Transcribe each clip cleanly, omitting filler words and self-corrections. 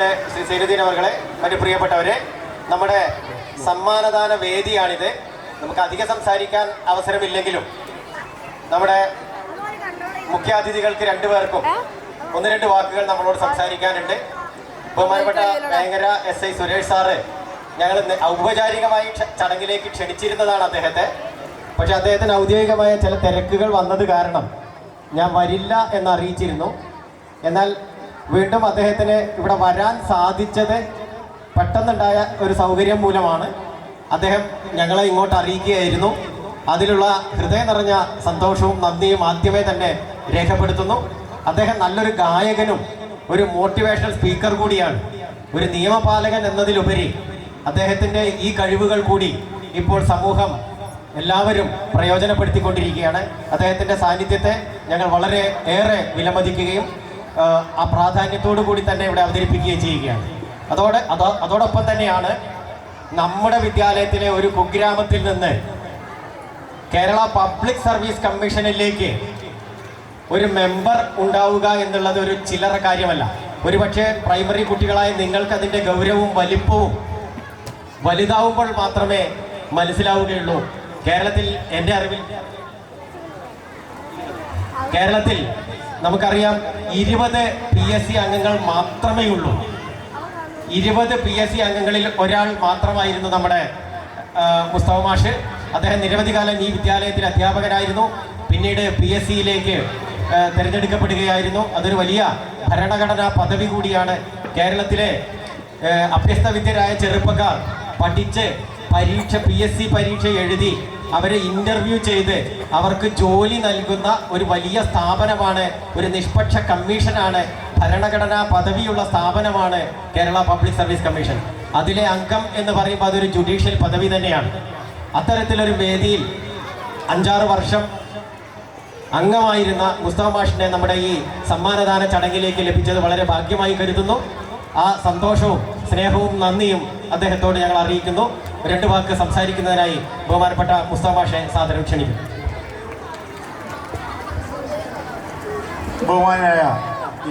ശ്രീ സൈനുദ്ദീൻ അവർകളെ, മറ്റു പ്രിയപ്പെട്ടവരെ, നമ്മുടെ സമ്മാനദാന വേദിയാണിത്. നമുക്ക് അധികം സംസാരിക്കാൻ അവസരമില്ലെങ്കിലും നമ്മുടെ മുഖ്യാതിഥികൾക്ക് രണ്ടുപേർക്കും ഒന്ന് രണ്ട് വാക്കുകൾ നമ്മളോട് സംസാരിക്കാനുണ്ട്. ബഹുമാനപ്പെട്ട ഭയങ്കര SI സുരേഷ് സാറ് ഞങ്ങൾ ഔപചാരികമായി ചടങ്ങിലേക്ക് ക്ഷണിച്ചിരുന്നതാണ് അദ്ദേഹത്തെ. പക്ഷെ അദ്ദേഹത്തിന് ഔദ്യോഗികമായ ചില തിരക്കുകൾ വന്നത് കാരണം ഞാൻ വരില്ല എന്നറിയിച്ചിരുന്നു. എന്നാൽ വീണ്ടും അദ്ദേഹത്തിന് ഇവിടെ വരാൻ സാധിച്ചത് പെട്ടെന്നുണ്ടായ ഒരു സൗകര്യം മൂലമാണ്. അദ്ദേഹം ഞങ്ങളെ ഇങ്ങോട്ട് അറിയിക്കുകയായിരുന്നു. അതിലുള്ള ഹൃദയം നിറഞ്ഞ സന്തോഷവും നന്ദിയും ആദ്യമേ തന്നെ രേഖപ്പെടുത്തുന്നു. അദ്ദേഹം നല്ലൊരു ഗായകനും ഒരു മോട്ടിവേഷണൽ സ്പീക്കർ കൂടിയാണ്. ഒരു നിയമപാലകൻ എന്നതിലുപരി അദ്ദേഹത്തിൻ്റെ ഈ കഴിവുകൾ കൂടി ഇപ്പോൾ സമൂഹം എല്ലാവരും പ്രയോജനപ്പെടുത്തിക്കൊണ്ടിരിക്കുകയാണ്. അദ്ദേഹത്തിൻ്റെ സാന്നിധ്യത്തെ ഞങ്ങൾ വളരെ ഏറെ വിലമതിക്കുകയും ആ പ്രാധാന്യത്തോടു കൂടി തന്നെ ഇവിടെ അവതരിപ്പിക്കുകയും ചെയ്യുകയാണ്. അതോടൊപ്പം തന്നെയാണ് നമ്മുടെ വിദ്യാലയത്തിലെ ഒരു കുഗ്രാമത്തിൽ നിന്ന് കേരള പബ്ലിക് സർവീസ് കമ്മീഷനിലേക്ക് ഒരു മെമ്പർ ഉണ്ടാവുക എന്നുള്ളത് ഒരു ചില്ലറ കാര്യമല്ല. ഒരുപക്ഷെ പ്രൈമറി കുട്ടികളായ നിങ്ങൾക്ക് അതിൻ്റെ ഗൗരവവും വലിപ്പവും വലുതാവുമ്പോൾ മാത്രമേ മനസ്സിലാവുകയുള്ളൂ. കേരളത്തിൽ എൻ്റെ അറിവിൽ നമുക്കറിയാം 20 PSC അംഗങ്ങൾ മാത്രമേ ഉള്ളൂ. 20 PSC അംഗങ്ങളിൽ ഒരാൾ മാത്രമായിരുന്നു നമ്മുടെ മുസ്തഫ മാഷ്. അദ്ദേഹം നിരവധി കാലം ഈ വിദ്യാലയത്തിൽ അധ്യാപകനായിരുന്നു. പിന്നീട് PSCയിലേക്ക് തിരഞ്ഞെടുക്കപ്പെടുകയായിരുന്നു. അതൊരു വലിയ ഭരണഘടനാ പദവി കൂടിയാണ്. കേരളത്തിലെ അഭ്യസ്തവിദ്യരായ ചെറുപ്പക്കാർ പഠിച്ച് PSC പരീക്ഷ എഴുതി അവരെ ഇൻ്റർവ്യൂ ചെയ്ത് അവർക്ക് ജോലി നൽകുന്ന ഒരു വലിയ സ്ഥാപനമാണ്, ഒരു നിഷ്പക്ഷ കമ്മീഷനാണ്, ഭരണഘടനാ പദവിയുള്ള സ്ഥാപനമാണ് കേരള പബ്ലിക് സർവീസ് കമ്മീഷൻ. അതിലെ അംഗം എന്ന് പറയുമ്പോൾ അതൊരു ജുഡീഷ്യൽ പദവി തന്നെയാണ്. അത്തരത്തിലൊരു വേദിയിൽ 5-6 വർഷം അംഗമായിരുന്ന മുസ്തഫ മാഷിനെ നമ്മുടെ ഈ സമ്മാനദാന ചടങ്ങിലേക്ക് ലഭിച്ചത് വളരെ ഭാഗ്യമായി കരുതുന്നു. ആ സന്തോഷവും സ്നേഹവും നന്ദിയും അദ്ദേഹത്തോട് ഞങ്ങൾ അറിയിക്കുന്നു. 2 വാക്ക് സംസാരിക്കുന്നതിനായി ബഹുമാനപ്പെട്ട മുസ്തഫ മാഷെ സാദരം ക്ഷണിക്കുന്നു. ബഹുമാനായ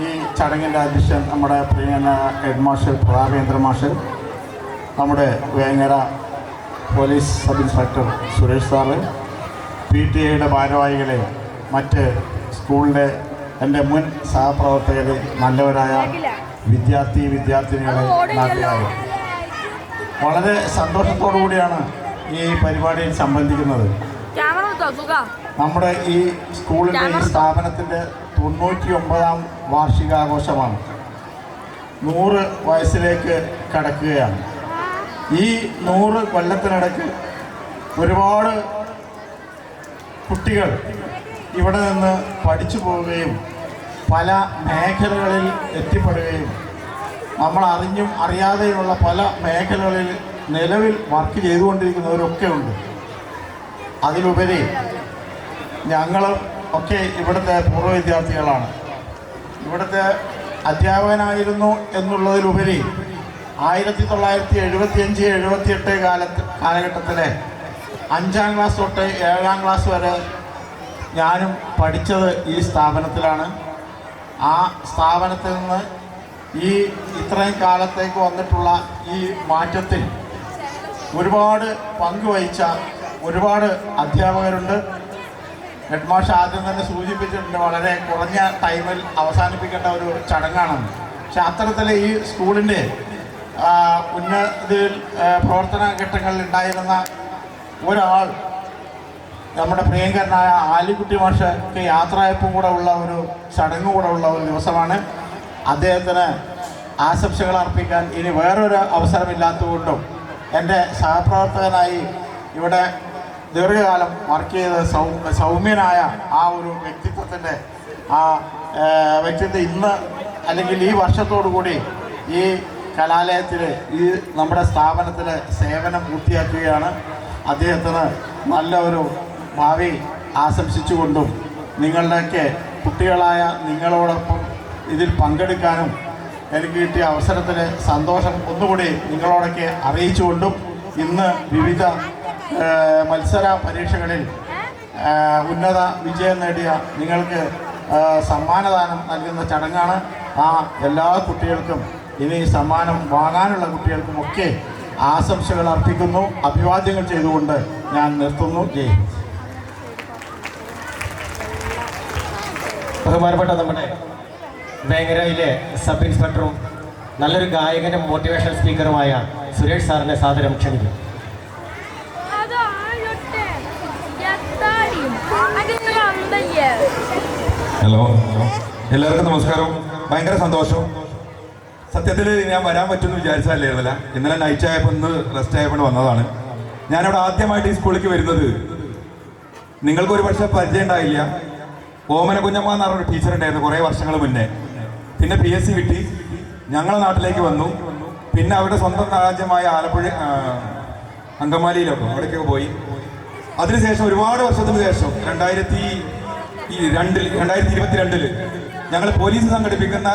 ഈ ചടങ്ങിൻ്റെ അധ്യക്ഷൻ നമ്മുടെ പ്രിയനായ ഹെഡ് മാസ്റ്റർ പ്രതാപേന്ദ്ര മാസ്റ്റർ, നമ്മുടെ Vengara police sub inspector Suresh sir, PTA ഭാരവാഹികളെ, മറ്റ് സ്കൂളിൻ്റെ എൻ്റെ മുൻ സഹപ്രവർത്തകരെ, നല്ലവരായ വിദ്യാർത്ഥിനികളെ, നാട്ടുകാരെ, വളരെ സന്തോഷത്തോടു കൂടിയാണ് ഈ പരിപാടിയിൽ സംബന്ധിക്കുന്നത്. നമ്മുടെ ഈ സ്കൂളിൻ്റെ ഈ സ്ഥാപനത്തിൻ്റെ 99ാം വാർഷികാഘോഷമാണ്. 100 വയസ്സിലേക്ക് കടക്കുകയാണ്. ഈ 100 കൊല്ലത്തിനിടയ്ക്ക് ഒരുപാട് കുട്ടികൾ ഇവിടെ നിന്ന് പഠിച്ചു പോവുകയും പല മേഖലകളിൽ എത്തിപ്പെടുകയും നമ്മൾ അറിഞ്ഞും അറിയാതെയുമുള്ള പല മേഖലകളിൽ നിലവിൽ വർക്ക് ചെയ്തുകൊണ്ടിരിക്കുന്നവരൊക്കെ ഉണ്ട്. അതിലുപരി ഞങ്ങളും ഒക്കെ ഇവിടുത്തെ പൂർവ്വ വിദ്യാർത്ഥികളാണ്. ഇവിടുത്തെ അധ്യാപകനായിരുന്നു എന്നുള്ളതിലുപരി 1975-78 കാലഘട്ടത്തിലെ 5ാം ക്ലാസ് തൊട്ട് 7ാം ക്ലാസ് വരെ ഞാനും പഠിച്ചത് ഈ സ്ഥാപനത്തിലാണ്. ആ സ്ഥാപനത്തിൽ നിന്ന് ഈ ഇത്രയും കാലത്തേക്ക് വന്നിട്ടുള്ള ഈ മാറ്റത്തിൽ ഒരുപാട് പങ്കുവഹിച്ച ഒരുപാട് അധ്യാപകരുണ്ട്. ഹെഡ് മാസ്റ്റർ ആദ്യം തന്നെ സൂചിപ്പിച്ചിട്ടുണ്ട്, വളരെ കുറഞ്ഞ ടൈമിൽ അവസാനിപ്പിക്കേണ്ട ഒരു ചടങ്ങാണെന്ന്. പക്ഷെ അത്തരത്തിൽ ഈ സ്കൂളിൻ്റെ ഉന്നതിയിൽ പ്രവർത്തന ഘട്ടങ്ങളിൽ ഉണ്ടായിരുന്ന ഒരാൾ നമ്മുടെ പ്രിയങ്കരനായ ആലിക്കുട്ടി മാഷക്ക് യാത്രയപ്പും കൂടെ ഉള്ള ഒരു ചടങ്ങ് കൂടെ ഉള്ള ഒരു ദിവസമാണ്. അദ്ദേഹത്തിന് ആശംസകൾ അർപ്പിക്കാൻ ഇനി വേറൊരു അവസരമില്ലാത്തതുകൊണ്ടും എൻ്റെ സഹപ്രവർത്തകനായി ഇവിടെ ദീർഘകാലം വർക്ക് ചെയ്ത സൗമ്യനായ ആ ഒരു വ്യക്തിത്വത്തിൻ്റെ വ്യക്തിത്വം ഇന്ന് അല്ലെങ്കിൽ ഈ വർഷത്തോടു കൂടി ഈ കലാലയത്തിൽ ഈ നമ്മുടെ സ്ഥാപനത്തിൽ സേവനം പൂർത്തിയാക്കുകയാണ്. അദ്ദേഹത്തിന് നല്ല ഒരു ഭാവി ആശംസിച്ചുകൊണ്ടും നിങ്ങളുടെയൊക്കെ കുട്ടികളായ നിങ്ങളോടൊപ്പം ഇതിൽ പങ്കെടുക്കാനും എനിക്ക് കിട്ടിയ അവസരത്തിൽ സന്തോഷം ഒന്നുകൂടി നിങ്ങളോടൊക്കെ അറിയിച്ചുകൊണ്ടും ഇന്ന് വിവിധ മത്സര പരീക്ഷകളിൽ ഉന്നത വിജയം നേടിയ നിങ്ങൾക്ക് സമ്മാനദാനം നൽകുന്ന ചടങ്ങാണ്. ആ എല്ലാ കുട്ടികൾക്കും ഇനി സമ്മാനം വാങ്ങാനുള്ള കുട്ടികൾക്കുമൊക്കെ ആശംസകൾ അർപ്പിക്കുന്നു. അഭിവാദ്യങ്ങൾ ചെയ്തുകൊണ്ട് ഞാൻ നിർത്തുന്നു. ജയ് ഹിന്ദ്. ബഹുമാനപ്പെട്ട നമ്മുടെ വേങ്ങരയിലെ സബ് ഇൻസ്പെക്ടറും നല്ലൊരു ഗായകനും മോട്ടിവേഷണൽ സ്പീക്കറുമായ സുരേഷ് സാറിനെ സാദരം ക്ഷണിക്കും. ഹലോ, എല്ലാവർക്കും നമസ്കാരം. ഭയങ്കര സന്തോഷം. സത്യത്തിൽ ഞാൻ വരാൻ പറ്റുമെന്ന് വിചാരിച്ചതല്ലായിരുന്നില്ല. ഇന്നലെ നൈറ്റ് ആയപ്പോൾ ഇന്ന് റെസ്റ്റ് ആയപ്പോൾ വന്നതാണ്. ഞാനിവിടെ ആദ്യമായിട്ട് ഈ സ്കൂളിലേക്ക് വരുന്നത് നിങ്ങൾക്ക് ഒരു പക്ഷേ പരിചയം ഉണ്ടായില്ല. ഓമന കുഞ്ഞമ്മ എന്ന് പറഞ്ഞൊരു ടീച്ചർ ഉണ്ടായിരുന്നു കുറേ വർഷങ്ങൾ മുന്നേ. പിന്നെ PSC കിട്ടി, ഞങ്ങളുടെ നാട്ടിലേക്ക് വന്നു. പിന്നെ അവരുടെ സ്വന്തം രാജ്യമായ ആലപ്പുഴ അങ്കമാലിയിലൊക്കെ അവിടേക്കൊക്കെ പോയി. അതിനുശേഷം ഒരുപാട് വർഷത്തിന് ശേഷം 2022 ഞങ്ങൾ പോലീസ് സംഘടിപ്പിക്കുന്ന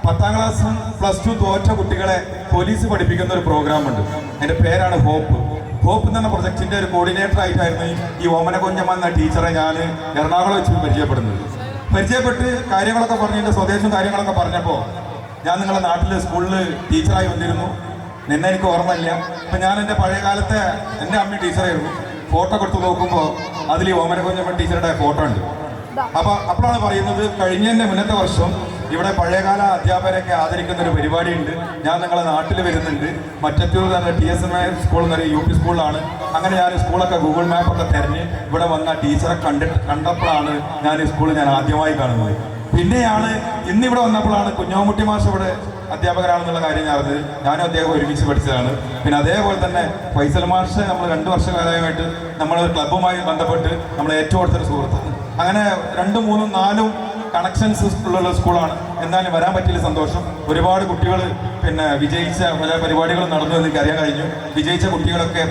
10ാം ക്ലാസ് +2 തോറ്റ കുട്ടികളെ പോലീസ് പഠിപ്പിക്കുന്ന ഒരു പ്രോഗ്രാമുണ്ട്. അതിൻ്റെ പേരാണ് ഹോപ്പ്. ഹോപ്പ് എന്ന പ്രൊജക്റ്റിൻ്റെ ഒരു കോർഡിനേറ്റർ ആയിട്ടായിരുന്നു ഈ ഓമന കുഞ്ഞമ്മ എന്ന ടീച്ചറെ ഞാൻ എറണാകുളം വെച്ച് പരിചയപ്പെട്ട് കാര്യങ്ങളൊക്കെ പറഞ്ഞ് എൻ്റെ സ്വദേശം കാര്യങ്ങളൊക്കെ പറഞ്ഞപ്പോൾ ഞാൻ നിങ്ങളുടെ നാട്ടിൽ സ്കൂളിൽ ടീച്ചറായി വന്നിരുന്നു. നിന്നെ എനിക്ക് ഓർമ്മയില്ല. അപ്പം ഞാൻ എൻ്റെ പഴയ കാലത്തെ എൻ്റെ അമ്മ ടീച്ചറായിരുന്നു. ഫോട്ടോ കൊടുത്ത് നോക്കുമ്പോൾ അതിൽ ഈ ഓമന കുഞ്ഞമ്മ ടീച്ചറുടെ ഫോട്ടോ ഉണ്ട്. അപ്പോഴാണ് പറയുന്നത് കഴിഞ്ഞതിൻ്റെ മുന്നത്തെ വർഷം ഇവിടെ പഴയകാല അധ്യാപകരെയൊക്കെ ആദരിക്കുന്ന ഒരു പരിപാടിയുണ്ട്. ഞാൻ നിങ്ങളെ നാട്ടിൽ വരുന്നുണ്ട്. മറ്റത്തൂർ തന്നെ TSMA സ്കൂൾ എന്നൊരു UP സ്കൂളിലാണ്. അങ്ങനെ ഞാൻ സ്കൂളൊക്കെ ഗൂഗിൾ മാപ്പൊക്കെ തിരഞ്ഞ് ഇവിടെ വന്ന ടീച്ചറെ കണ്ടപ്പോഴാണ് ഞാൻ ഈ സ്കൂൾ ഞാൻ ആദ്യമായി കാണുന്നത്. പിന്നെയാണ് ഇന്നിവിടെ വന്നപ്പോഴാണ് കുഞ്ഞോമുട്ടി മാഷ് ഇവിടെ അധ്യാപകരാണെന്നുള്ള കാര്യം ഞാൻ അറിഞ്ഞത്. ഞാനും അദ്ദേഹം ഒരുമിച്ച് പഠിച്ചതാണ്. പിന്നെ അതേപോലെ തന്നെ ഫൈസൽ മാഷ് നമ്മൾ 2 വർഷകാലമായിട്ട് നമ്മൾ ക്ലബ്ബുമായി ബന്ധപ്പെട്ട് നമ്മൾ ഏറ്റവും അടുത്തൊരു സുഹൃത്ത്. അങ്ങനെ 2, 3, 4 കണക്ഷൻസ് ഉള്ള സ്കൂളാണ്. എന്നാലും വരാൻ പറ്റിയ സന്തോഷം. ഒരുപാട് കുട്ടികൾ പിന്നെ വിജയിച്ച പല പരിപാടികളും നടന്നു എന്ന് എനിക്കറിയാൻ കഴിഞ്ഞു. വിജയിച്ച കുട്ടികളൊക്കെ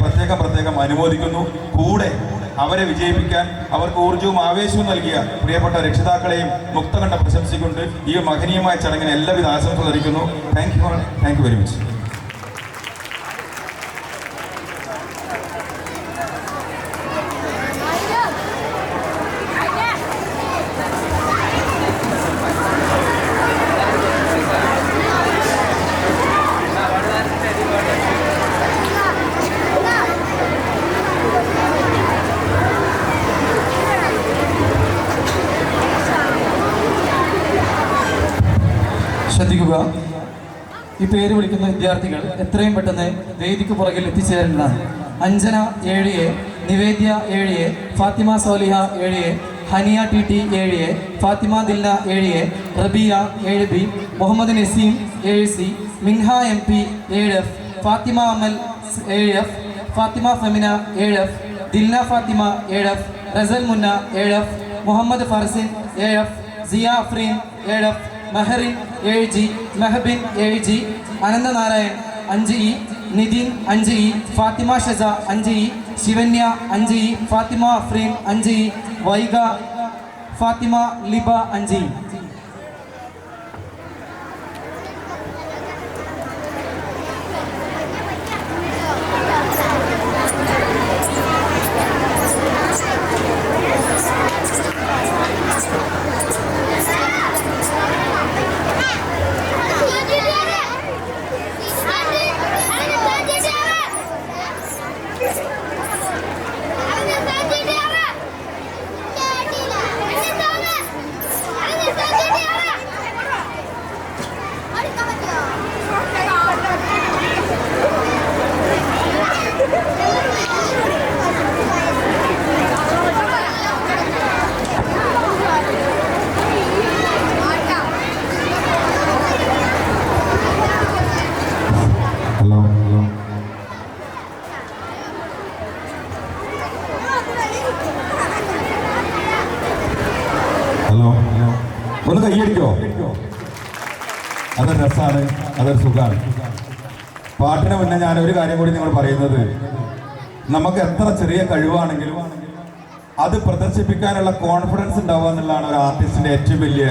പ്രത്യേകം അനുമോദിക്കുന്നു. കൂടെ അവരെ വിജയിപ്പിക്കാൻ അവർക്ക് ഊർജ്ജവും ആവേശവും നൽകിയ പ്രിയപ്പെട്ട രക്ഷിതാക്കളെയും മുക്തകണ്ഠ പ്രശംസിക്കൊണ്ട് ഈ മഹനീയമായ ചടങ്ങിന് എല്ലാവിധ ആശംസ ധരിക്കുന്നു. Thank you very much. ശ്രദ്ധിക്കുക, ഈ പേര് വിളിക്കുന്ന വിദ്യാർത്ഥികൾ എത്രയും പെട്ടെന്ന് വേദിക്ക് പുറകിൽ എത്തിച്ചേരേണ്ടതാണ്. Anjana 7A, Nivedya 7A, Fathima Soliha 7A, Haniya TT 7A, Fathima Dilna 7A, Rabiya 7B, Muhammad Naseem 7C, Minha MP 7F, Fathima Amal 7F, Fathima Femina 7F, Dilna Fathima 7F, Rasal Munna 7F, Muhammad Farsin 7F, Siya Afreen 7F, Meherin 7G, Mehbin 7G, Ananthanarayan 5E, Nithin 5E, Fathima Shasa 5E, Shivanya 5E, Fathima Afreen 5E, Vaiga Fathima Liba 5E. Hello, ഒന്ന് കൈയടിക്കോ? അതൊരു രസമാണ്, അതൊരു സുഖമാണ്. പാട്ടിന് മുന്നേ ഞാൻ ഒരു കാര്യം കൂടി നിങ്ങൾ പറയുന്നത്, നമുക്ക് എത്ര ചെറിയ കഴിവാണെങ്കിലും അത് പ്രദർശിപ്പിക്കാനുള്ള കോൺഫിഡൻസ് ഉണ്ടാവുക എന്നുള്ളതാണ് ഒരു ആർട്ടിസ്റ്റിന്റെ ഏറ്റവും വലിയ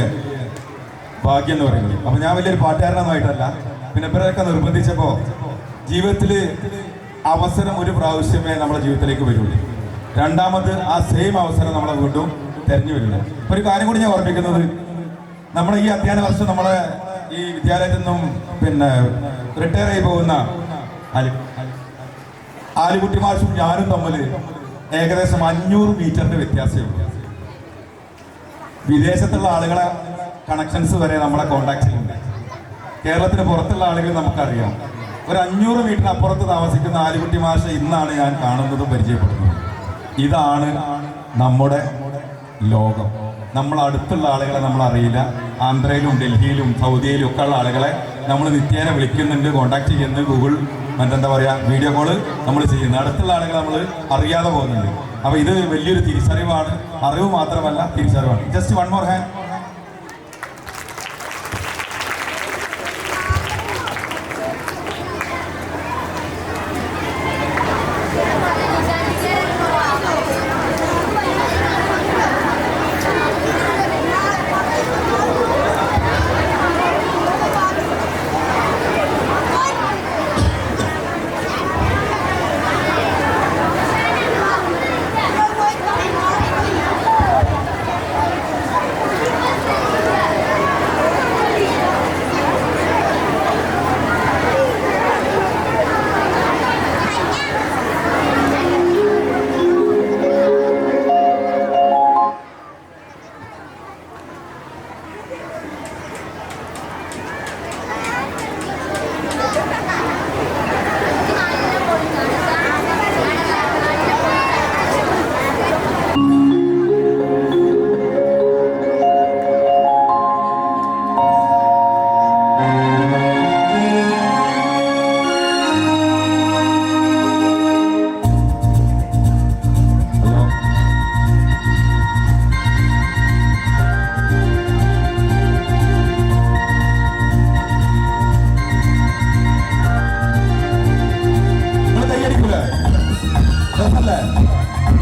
ഭാഗ്യം എന്ന് പറയുന്നത്. അപ്പം ഞാൻ വലിയൊരു പാട്ടുകാരനൊന്നുമായിട്ടല്ല, പിന്നെ ഇവരൊക്കെ നിർബന്ധിച്ചപ്പോൾ ജീവിതത്തിൽ അവസരം ഒരു പ്രാവശ്യമേ നമ്മുടെ ജീവിതത്തിലേക്ക് വരുള്ളൂ. രണ്ടാമത് ആ സെയിം അവസരം നമ്മളെ വീണ്ടും തെരഞ്ഞു വരില്ല. ഒരു കാര്യം കൂടി ഞാൻ ഓർമ്മിക്കുന്നത്, നമ്മുടെ ഈ അധ്യയന വർഷം നമ്മളെ ഈ വിദ്യാലയത്തിൽ നിന്നും പിന്നെ റിട്ടയർ ആയി പോകുന്ന ആലിക്കുട്ടി മാഷും ഞാനും തമ്മിൽ ഏകദേശം 500 മീറ്ററിന്റെ വ്യത്യാസമുണ്ട്. വിദേശത്തുള്ള ആളുകളെ കണക്ഷൻസ് വരെ നമ്മളെ കോണ്ടാക്ട് ചെയ്യുന്നുണ്ട്. കേരളത്തിന് പുറത്തുള്ള ആളുകൾ നമുക്കറിയാം. ഒരു 500 മീറ്റർ അപ്പുറത്ത് താമസിക്കുന്ന ആലിക്കുട്ടി മാഷ് ഇന്നാണ് ഞാൻ കാണുന്നതും പരിചയപ്പെടുന്നത്. ഇതാണ് നമ്മുടെ ലോകം. നമ്മൾ അടുത്തുള്ള ആളുകളെ നമ്മൾ അറിയില്ല. ആന്ധ്രയിലും ഡൽഹിയിലും സൗദിയിലും ഒക്കെ ഉള്ള ആളുകളെ നമ്മൾ നിത്യേന വിളിക്കുന്നുണ്ട്, കോണ്ടാക്ട് ചെയ്യുന്നുണ്ട്, ഗൂഗിൾ മറ്റെന്താ പറയുക വീഡിയോ കോള് നമ്മൾ ചെയ്യുന്നത്. അടുത്തുള്ള ആളുകളെ നമ്മൾ അറിയാതെ പോകുന്നുണ്ട്. അപ്പോൾ ഇത് വലിയൊരു തിരിച്ചറിവാണ്. അറിവ് മാത്രമല്ല, തിരിച്ചറിവാണ്. Just one more hand.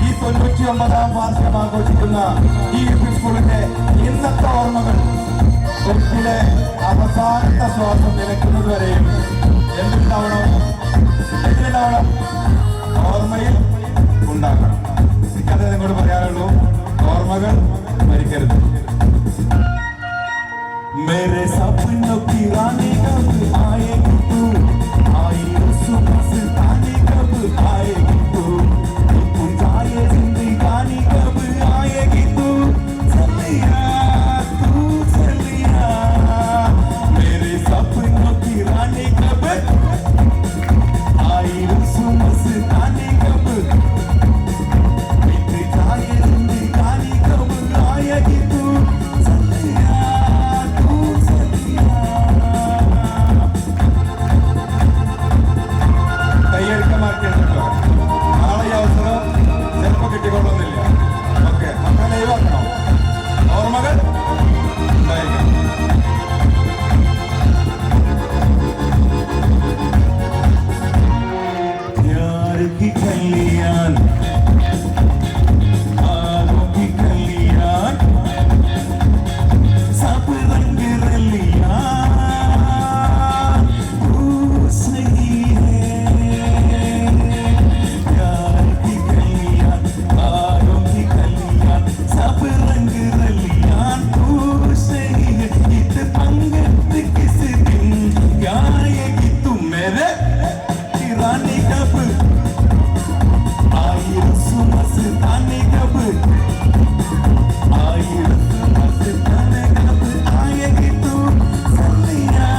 ഈ 99-ാം വാർഷികം ആഘോഷിക്കുന്ന ഈ സ്കൂളിന്റെ ഇന്നത്തെ ഓർമ്മകൾ തൊട്ടിലെ അവസാനത്തെ ശ്വാസം നിലയ്ക്കുന്നത് വരെയും എന്തുണ്ടാവണം? ഓർമ്മയിൽ ഉണ്ടാക്കണം. എനിക്കത് നിങ്ങളോട് പറയാനുള്ളൂ. ഓർമ്മകൾ മരിക്കരുത്. मेरे सपनों की रानी कब आएगी तू, आई सुबह से ताने कब आएगी तू, जाए जिंदगानी कब आएगी तू, चलिया तू चलिया, मेरे सपनों की रानी कब आई सुबह से ताने कब, जाए जिंदगानी कब आएगी तू, चलिया കൈയെടുക്കാൻ മാറ്റിയിട്ടുണ്ടോ? നാളെ ഈ അവസരം ചിലപ്പോൾ കിട്ടിക്കൊള്ളുന്നില്ല. ഓക്കെ, മക്കളെ ലൈവാക്കണോ? ഓർമ്മകൾ ഉണ്ടായിരിക്കണം. प्यार की कलियां आगों की कलियां सब रंग रलियां तू सही है, प्यार की कलियां आगों की कलियां सब रंग रलियां तू सही है, इत पंगत किस दिन गाएगी तू मेरे रानी कब आई मस्तानी कब आई मस्तानी कब आएगी तू चलिया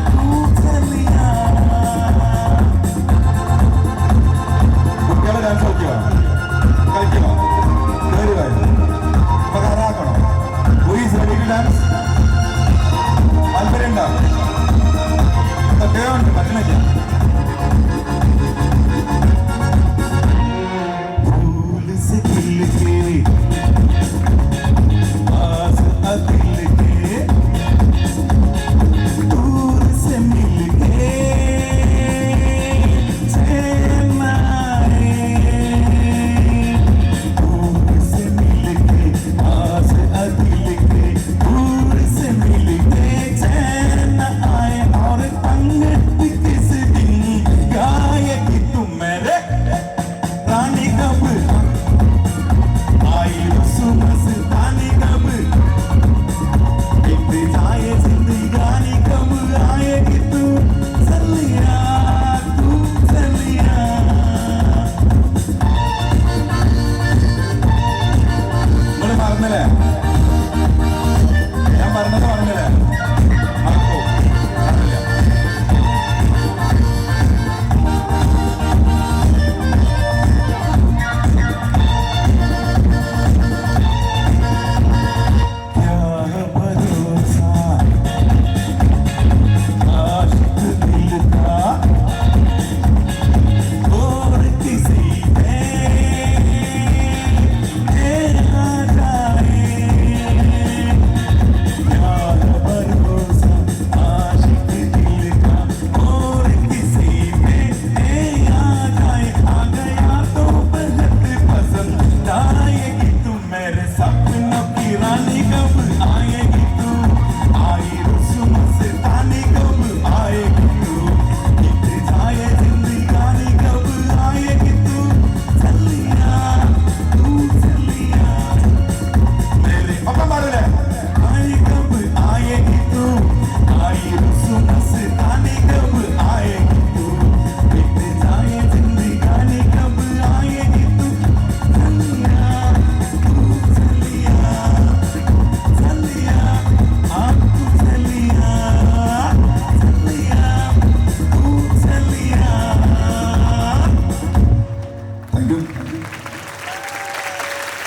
तू चलिया. കുട്ടികളെ ഡാൻസ് കളിക്കോ? Very well. അപ്പൊ ആരാക്കണോ? Who is ready to dance? താല്പര്യമുണ്ടോ? പറ്റുന്നില്ല.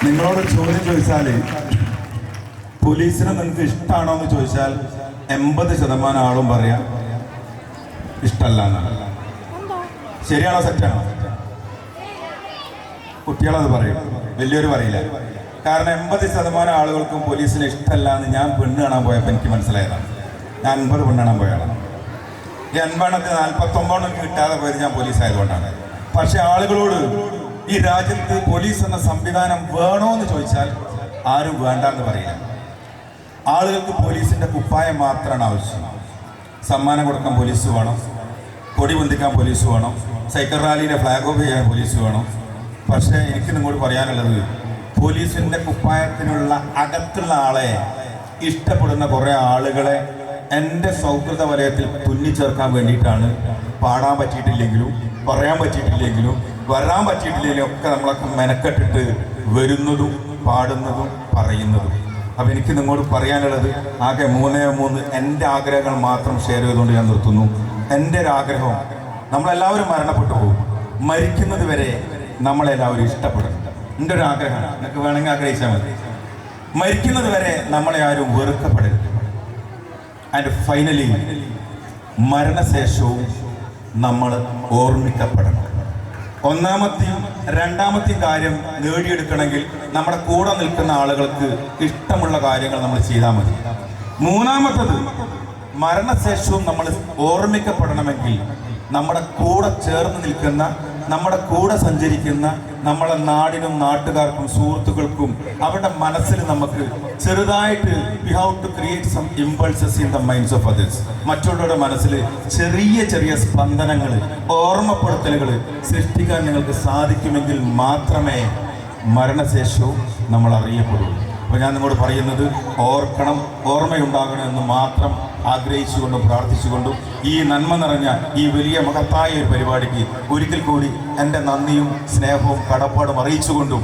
നിങ്ങളോട് ചോദ്യം ചോദിച്ചാൽ പോലീസിനെ നിങ്ങൾക്ക് ഇഷ്ടമാണോ എന്ന് ചോദിച്ചാൽ 80% ആളും പറയാം ഇഷ്ടമല്ല എന്നാണ്. ശരിയാണോ തെറ്റാണോ? കുട്ടികളത് പറയും, വലിയൊരു പറയില്ല. കാരണം 80% ആളുകൾക്കും പോലീസിനെ ഇഷ്ടമല്ല എന്ന് ഞാൻ പെണ്ണ് കാണാൻ പോയപ്പോൾ എനിക്ക് മനസ്സിലായതാണ്. ഞാൻ 50 പെണ്ണ് കാണാൻ പോയതാണ്. ഈ 50 49 എനിക്ക് കിട്ടാതെ പോയത് ഞാൻ പോലീസ് ആയതുകൊണ്ടാണ്. പക്ഷെ ആളുകളോട് ഈ രാജ്യത്ത് പോലീസ് എന്ന സംവിധാനം വേണോ എന്ന് ചോദിച്ചാൽ ആരും വേണ്ട എന്ന് പറയില്ല. ആളുകൾക്ക് പോലീസിന്റെ കുപ്പായം മാത്രമാണ് ആവശ്യം. സമ്മാനം കൊടുക്കാൻ പോലീസ് വേണം, കൊടി പൊന്തിക്കാൻ പോലീസ് വേണം, സൈക്കിൾ റാലിയുടെ ഫ്ലാഗ് ഓഫ് ചെയ്യാൻ പോലീസ് വേണം. പക്ഷേ എനിക്ക് നിങ്ങളോട് പറയാനുള്ളത്, പോലീസിന്റെ കുപ്പായത്തിനുള്ള അകത്തുള്ള ആളെ ഇഷ്ടപ്പെടുന്ന കുറേ ആളുകളെ എൻ്റെ സൗഹൃദ വലയത്തിൽ തുന്നിച്ചേർക്കാൻ വേണ്ടിയിട്ടാണ് പാടാൻ പറ്റിയിട്ടില്ലെങ്കിലും പറയാൻ പറ്റിയിട്ടില്ലെങ്കിലും വരാൻ പറ്റിയിട്ടില്ലെങ്കിലും ഒക്കെ നമ്മളൊക്കെ മെനക്കെട്ടിട്ട് വരുന്നതും പാടുന്നതും പറയുന്നതും. അപ്പം എനിക്ക് നിങ്ങളോട് പറയാനുള്ളത് ആകെ 3 എൻ്റെ ആഗ്രഹങ്ങൾ മാത്രം ഷെയർ ചെയ്തുകൊണ്ട് ഞാൻ നിർത്തുന്നു. എൻ്റെ ഒരു ആഗ്രഹം, നമ്മളെല്ലാവരും മരണപ്പെട്ടു പോകും, മരിക്കുന്നത് വരെ നമ്മളെല്ലാവരും ഇഷ്ടപ്പെടും. എൻ്റെ ഒരു ആഗ്രഹമാണ്, നിങ്ങൾക്ക് വേണമെങ്കിൽ ആഗ്രഹിച്ചാൽ മതി. മരിക്കുന്നത് വരെ നമ്മളെ ആരും വെറുക്കപ്പെടരുത്. ആൻഡ് ഫൈനലി മരണശേഷവും നമ്മൾ ഓർമ്മിക്കപ്പെടണം. ഒന്നാമത്തെയും രണ്ടാമത്തെയും കാര്യം നേടിയെടുക്കണമെങ്കിൽ നമ്മുടെ കൂടെ നിൽക്കുന്ന ആളുകൾക്ക് ഇഷ്ടമുള്ള കാര്യങ്ങൾ നമ്മൾ ചെയ്താൽ മതി. മൂന്നാമത്തത്, മരണശേഷവും നമ്മൾ ഓർമ്മിക്കപ്പെടണമെങ്കിൽ നമ്മുടെ കൂടെ ചേർന്ന് നിൽക്കുന്ന, നമ്മുടെ കൂടെ സഞ്ചരിക്കുന്ന നമ്മളെ നാടിനും നാട്ടുകാർക്കും സുഹൃത്തുക്കൾക്കും അവരുടെ മനസ്സിൽ നമുക്ക് ചെറുതായിട്ട് we have to create some impulses in the minds of others. മറ്റുള്ളവരുടെ മനസ്സിൽ ചെറിയ ചെറിയ സ്പന്ദനങ്ങൾ, ഓർമ്മപ്പെടുത്തലുകൾ സൃഷ്ടിക്കാൻ നിങ്ങൾക്ക് സാധിക്കുമെങ്കിൽ മാത്രമേ മരണശേഷവും നമ്മൾ അറിയപ്പെടുള്ളൂ. അപ്പോൾ ഞാൻ നിങ്ങളോട് പറയുന്നത്, ഓർക്കണം, ഓർമ്മയുണ്ടാകണമെന്ന് മാത്രം ആഗ്രഹിച്ചുകൊണ്ടും പ്രാർത്ഥിച്ചുകൊണ്ടും ഈ നന്മ നിറഞ്ഞ ഈ വലിയ മഹത്തായ ഒരു പരിപാടിക്ക് ഒരിക്കൽ കൂടി എൻ്റെ നന്ദിയും സ്നേഹവും കടപ്പാടും അറിയിച്ചുകൊണ്ടും,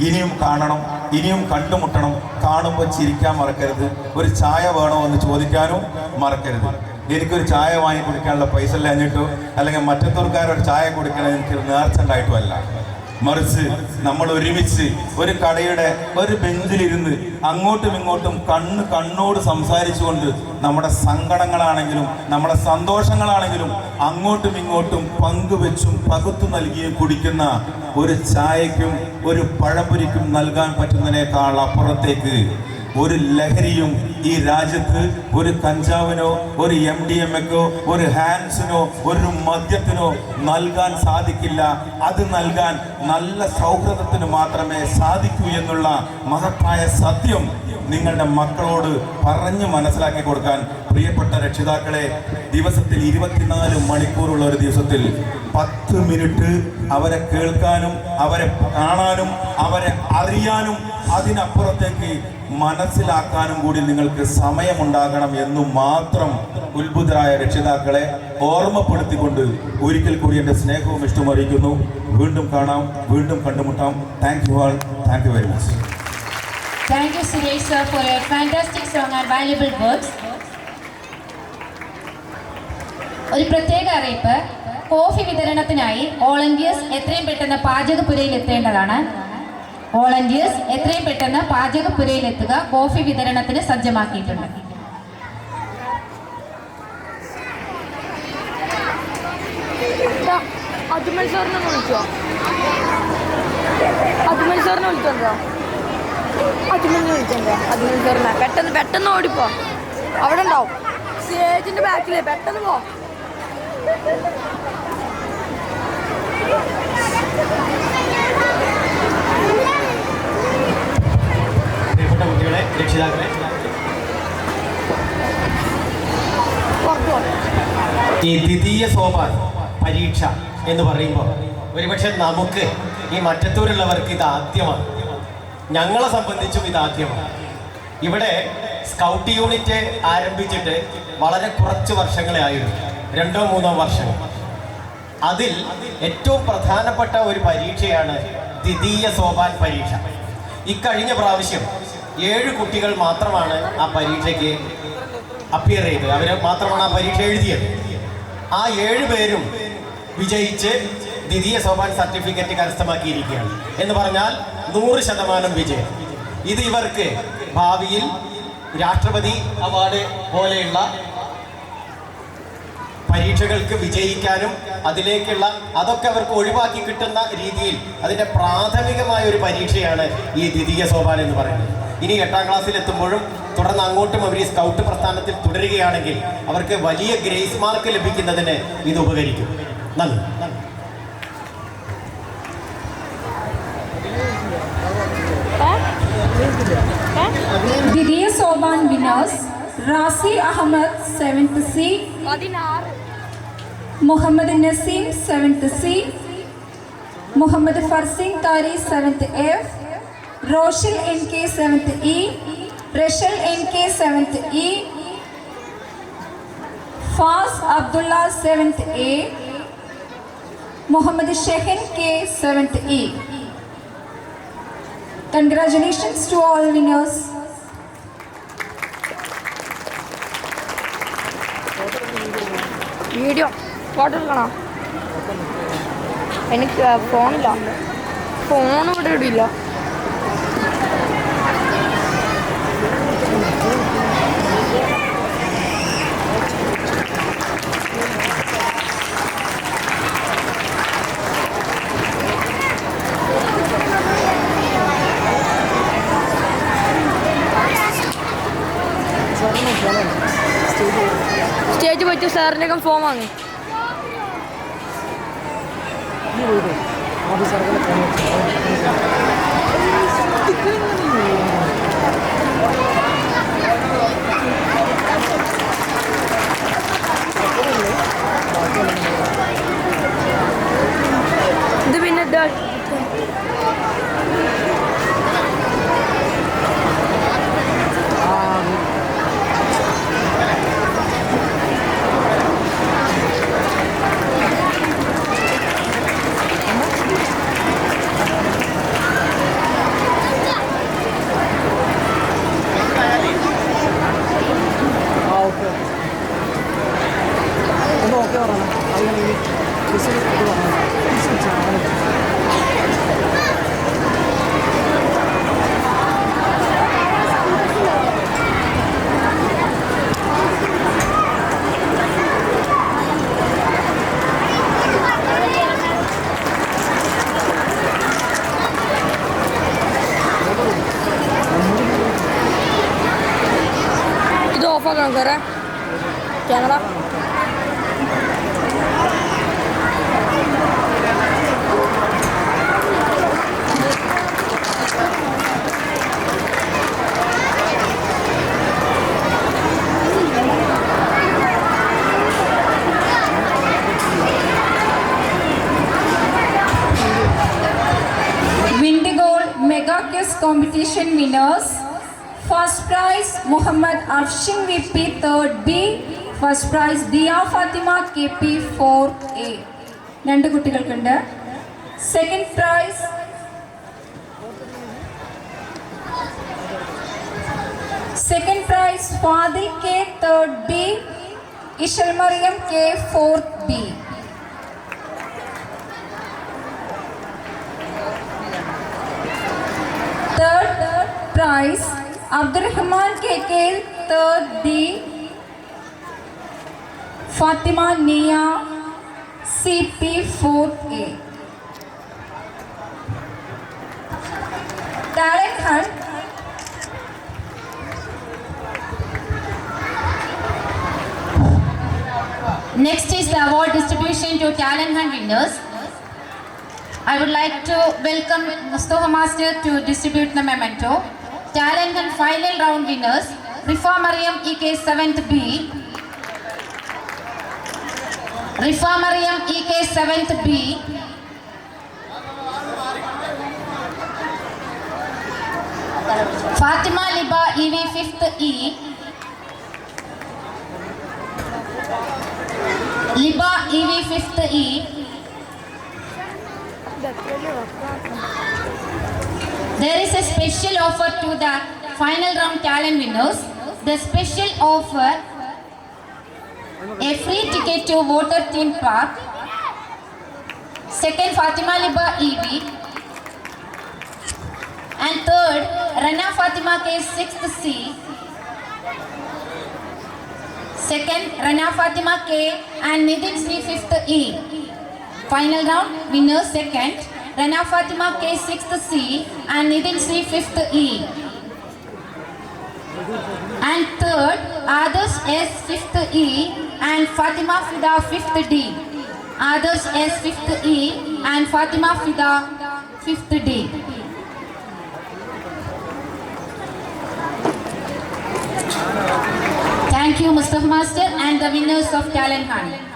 ഇനിയും കാണണം, ഇനിയും കണ്ടുമുട്ടണം, കാണുമ്പോൾ ചിരിക്കാൻ മറക്കരുത്, ഒരു ചായ വേണോ എന്ന് ചോദിക്കാനും മറക്കരുത്. എനിക്കൊരു ചായ വാങ്ങി കുടിക്കാനുള്ള പൈസ ഇല്ലാഞ്ഞിട്ടോ അല്ലെങ്കിൽ മറ്റത്തൂർക്കാരൊരു ചായ കുടിക്കണം എനിക്കൊരു നേർച്ച ഉണ്ടായിട്ടും അല്ല. മറിച്ച് നമ്മൾ ഒരുമിച്ച് ഒരു കടയുടെ ഒരു ബെഞ്ചിലിരുന്ന് അങ്ങോട്ടും ഇങ്ങോട്ടും കണ്ണോട് സംസാരിച്ചുകൊണ്ട് നമ്മുടെ സങ്കടങ്ങളാണെങ്കിലും നമ്മുടെ സന്തോഷങ്ങളാണെങ്കിലും അങ്ങോട്ടും ഇങ്ങോട്ടും പങ്കുവെച്ചും പകുത്തു നൽകിയും കുടിക്കുന്ന ഒരു ചായയ്ക്കും ഒരു പഴംപൊരിക്കും നൽകാൻ പറ്റുന്നതിനേക്കാൾ അപ്പുറത്തേക്ക് ഒരു ലഹരിയും ഈ രാജ്യത്ത് ഒരു കഞ്ചാവിനോ ഒരു MDMAക്കോ ഒരു ഹാൻസിനോ ഒരു മദ്യത്തിനോ നൽകാൻ സാധിക്കില്ല. അത് നൽകാൻ നല്ല സൗഹൃദത്തിന് മാത്രമേ സാധിക്കൂ എന്നുള്ള മഹത്തായ സത്യം നിങ്ങളുടെ മക്കളോട് പറഞ്ഞ് മനസ്സിലാക്കി കൊടുക്കാൻ പ്രിയപ്പെട്ട രക്ഷിതാക്കളെ, ദിവസത്തിൽ 24 മണിക്കൂറുള്ള ഒരു ദിവസത്തിൽ 10 മിനിറ്റ് അവരെ കേൾക്കാനും അവരെ കാണാനും അവരെ അറിയാനും അതിനപ്പുറത്തേക്ക് മനസ്സിലാക്കാനും കൂടി നിങ്ങൾക്ക് സമയമുണ്ടാകണം എന്നു മാത്രം ഉത്ഭുതരായ രക്ഷിതാക്കളെ ഓർമ്മപ്പെടുത്തിക്കൊണ്ട് ഒരിക്കൽ കൂടി എൻ്റെ സ്നേഹവും ഇഷ്ടവും അറിയിക്കുന്നു. വീണ്ടും കാണാം, വീണ്ടും കണ്ടുമുട്ടാം. Thank you all. Thank you very much. Thank you, Suresh sir, for your fantastic song and valuable words. ഒരു പ്രത്യേക അറിയിപ്പ്, കോഫി വിതരണത്തിനായി വോളണ്ടിയേഴ്സ് എത്രയും പെട്ടെന്ന് പാചകപ്പുരയിൽ എത്തേണ്ടതാണ്. വോളണ്ടിയേഴ്സ് എത്രയും പെട്ടെന്ന് പാചകപ്പുരയിൽ എത്തുക. കോഫി വിതരണത്തിന് സജ്ജമാക്കിയിട്ടുണ്ട്. അജ്മൽ സാറിനെ വിളിച്ചോ? അജ്മൽ സാറിനെ വിളിച്ചോ? അജ്മലിനെ വിളിച്ചോ? അജ്മൽ സാറിനെ പെട്ടെന്ന് ഓടിപ്പോ, അവിടെ ഉണ്ടാവും സ്റ്റേജിന്റെ ബാക്കില്. പെട്ടെന്ന് പോ. പ്രിയപ്പെട്ട കുട്ടികളെ, രക്ഷിതാക്കളെ, ഈ ദ്വിതീയ സോപാൻ പരീക്ഷ എന്ന് പറയുമ്പോൾ ഒരുപക്ഷെ നമുക്ക് ഈ മറ്റത്തൂരുള്ളവർക്ക് ഇത് ആദ്യമാണ്. ഞങ്ങളെ സംബന്ധിച്ചും ഇത് ആദ്യമാണ്. ഇവിടെ സ്കൗട്ട് യൂണിറ്റ് ആരംഭിച്ചിട്ട് വളരെ കുറച്ച് വർഷങ്ങളെ ആയിരുന്നു, 2-3 വർഷങ്ങൾ. അതിൽ ഏറ്റവും പ്രധാനപ്പെട്ട ഒരു പരീക്ഷയാണ് ദ്വിതീയ സോപാൻ പരീക്ഷ. ഇക്കഴിഞ്ഞ പ്രാവശ്യം 7 കുട്ടികൾ മാത്രമാണ് ആ പരീക്ഷയ്ക്ക് അപ്പിയർ ചെയ്തത്. അവർ മാത്രമാണ് ആ പരീക്ഷ എഴുതിയത്. ആ 7 പേരും വിജയിച്ച് ദ്വിതീയ സോപാൻ സർട്ടിഫിക്കറ്റ് കരസ്ഥമാക്കിയിരിക്കുകയാണ്. എന്ന് പറഞ്ഞാൽ 100% വിജയം. ഇത് ഇവർക്ക് ഭാവിയിൽ രാഷ്ട്രപതി അവാർഡ് പോലെയുള്ള പരീക്ഷകൾക്ക് വിജയിക്കാനും അതൊക്കെ അവർക്ക് ഒഴിവാക്കി കിട്ടുന്ന രീതിയിൽ അതിൻ്റെ പ്രാഥമികമായ ഒരു പരീക്ഷയാണ് ഈ ദ്വിതീയ സോപാനം എന്ന് പറയുന്നത്. ഇനി 8ാം ക്ലാസ്സിൽ എത്തുമ്പോഴും തുടർന്ന് അങ്ങോട്ടും അവർ ഈ സ്കൗട്ട് പ്രസ്ഥാനത്തിൽ തുടരുകയാണെങ്കിൽ അവർക്ക് വലിയ ഗ്രേസ് മാർക്ക് ലഭിക്കുന്നതിന് ഇത് ഉപകരിക്കും. നന്ദി. द्वितीय सोपान विनर्स रासी Ahmad 7th C, Mohammad Naseem 7th C, Mohammad फरसिंग तारी 7th F, रोशल NK 7th E, रशल NK 7th E, फास Abdulla 7th A, Mohammed Shekhan K 7th E. Congratulations to all winners. Video photo എടുക്കണോ? എനിക്ക് ഫോണില്ല, ഫോൺ ഇവിടെ ഇടില്ല. സ്റ്റേജ് പോയിട്ട് സാറിൻ്റെ ഒക്കെ ഫോം വാങ്ങി. ഇത് പിന്നെ ഇത് ഓഫാക്കണം സാറേ camera. Windigold Mega Quiz Competition winners. First prize Muhammad Arshing VP 3rd B. First prize Dia Fatima KP 4A. രണ്ട് കുട്ടികൾക്കുണ്ട്. Second prize Fadil K 3rd B. Ishal Mariam K 4th B. Third prize Abdurrahman KK 3rd D, Fatima Nia CP 4A. Talent hunt. Next is the award distribution to talent hunt winners. I would like to welcome Mustafa Master to distribute the memento. Talent hunt final round winners: Rifa Mariam EK 7th B, Rifa Mariam EK 7th B, Fatima Liba EV 5th E, Liba EV 5th E. There is a special offer to the final round talent winners. The special offer: a free ticket to Water Theme Park. Second, Fatima Liba EV. And third, Rana Fatima K 6th C. Second, Rana Fatima K and Nitin Sri 5th E. Final round, winner second, Rana Fatima K 6th C and Nitin Sri 5th E. And third, Adarsh S 5th E and Fatima Fida 5th D. Adarsh S 5th E and Fatima Fida 5th D. Thank you, Mustafa Master, and the winners of Talent Hunt.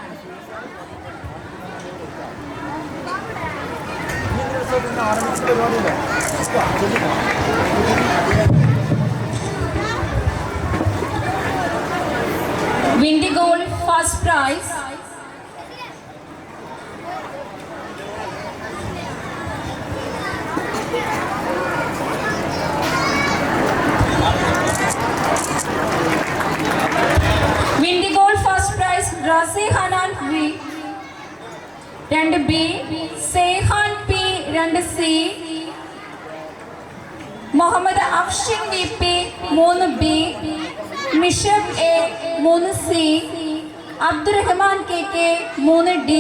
Windy Gold first prize. Windy Gold first prize Razi Hanan V. 2B Sehan P 2C. Mohammed Afshin VP 3B. Mishab A 3C. Abdurrahman KK 3D.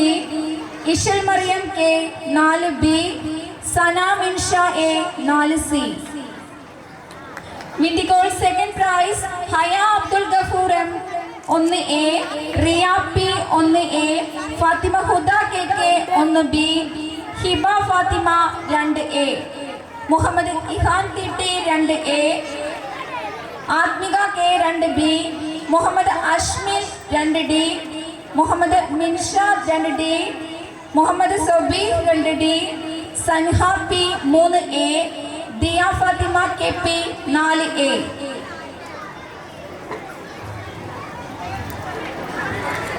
Ishal Mariam K 4B. Sanam Insha A 4C. Windy Gold second prize Haya Abdul Ghafoor M 1A, Riya P 1A, Fatima Huda KK 1B, Hiba Fatima 2A, Muhammad Ihan TT 2A, Atmika K 2B, Muhammad Ashmil 2D, Muhammad Minsha 2D, Muhammad Sobi 2D, Sanha P 3A, Dia Fatima KP 4A.